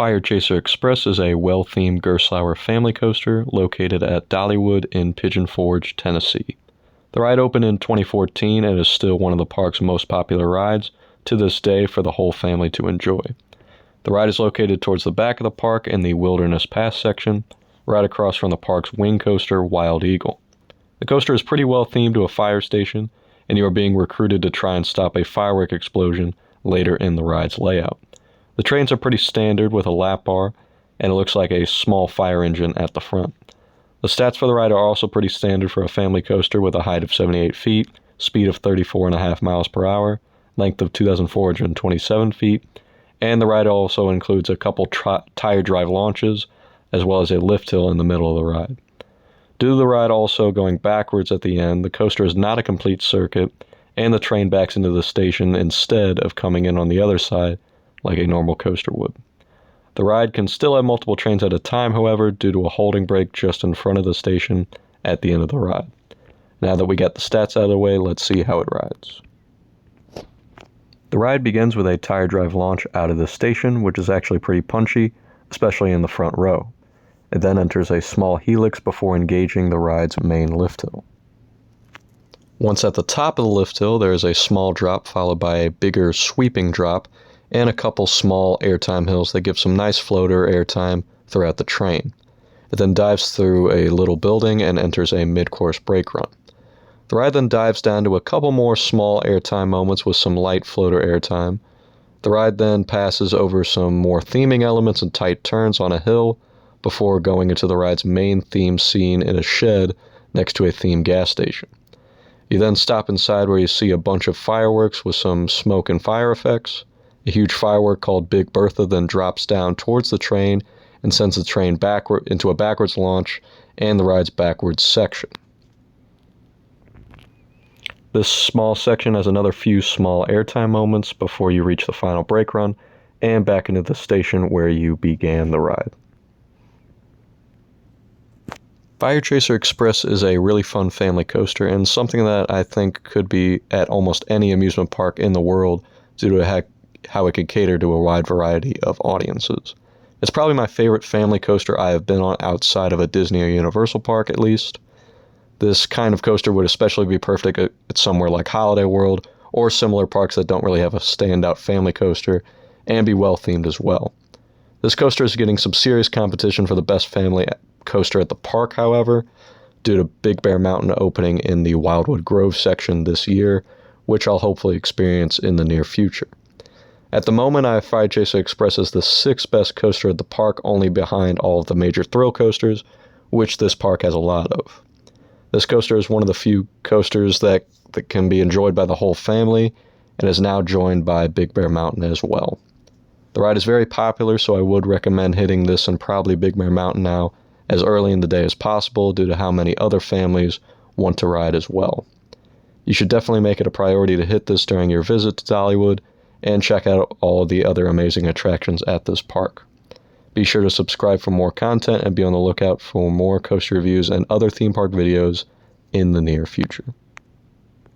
FireChaser Express is a well-themed Gerstlauer family coaster located at Dollywood in Pigeon Forge, Tennessee. The ride opened in 2014 and is still one of the park's most popular rides to this day for the whole family to enjoy. The ride is located towards the back of the park in the Wilderness Pass section, right across from the park's wing coaster, Wild Eagle. The coaster is pretty well themed to a fire station, and you are being recruited to try and stop a firework explosion later in the ride's layout. The trains are pretty standard with a lap bar, and it looks like a small fire engine at the front. The stats for the ride are also pretty standard for a family coaster with a height of 78 feet, speed of 34.5 miles per hour, length of 2,427 feet, and the ride also includes a couple tire drive launches, as well as a lift hill in the middle of the ride. Due to the ride also going backwards at the end, the coaster is not a complete circuit, and the train backs into the station instead of coming in on the other side like a normal coaster would. The ride can still have multiple trains at a time, however, due to a holding brake just in front of the station at the end of the ride. Now that we got the stats out of the way, let's see how it rides. The ride begins with a tire drive launch out of the station, which is actually pretty punchy, especially in the front row. It then enters a small helix before engaging the ride's main lift hill. Once at the top of the lift hill, there is a small drop followed by a bigger sweeping drop and a couple small airtime hills that give some nice floater airtime throughout the train. It then dives through a little building and enters a mid-course brake run. The ride then dives down to a couple more small airtime moments with some light floater airtime. The ride then passes over some more theming elements and tight turns on a hill before going into the ride's main theme scene in a shed next to a themed gas station. You then stop inside where you see a bunch of fireworks with some smoke and fire effects. A huge firework called Big Bertha then drops down towards the train and sends the train backward into a backwards launch and the ride's backwards section. This small section has another few small airtime moments before you reach the final brake run and back into the station where you began the ride. FireChaser Express is a really fun family coaster and something that I think could be at almost any amusement park in the world due to how it could cater to a wide variety of audiences. It's probably my favorite family coaster I have been on outside of a Disney or Universal park at least. This kind of coaster would especially be perfect at somewhere like Holiday World or similar parks that don't really have a standout family coaster and be well themed as well. This coaster is getting some serious competition for the best family coaster at the park, however, due to Big Bear Mountain opening in the Wildwood Grove section this year, which I'll hopefully experience in the near future. At the moment, I have FireChaser Express as the 6th best coaster at the park, only behind all of the major thrill coasters, which this park has a lot of. This coaster is one of the few coasters that can be enjoyed by the whole family, and is now joined by Big Bear Mountain as well. The ride is very popular, so I would recommend hitting this and probably Big Bear Mountain now as early in the day as possible due to how many other families want to ride as well. You should definitely make it a priority to hit this during your visit to Dollywood, and check out all the other amazing attractions at this park. Be sure to subscribe for more content and be on the lookout for more coaster reviews and other theme park videos in the near future.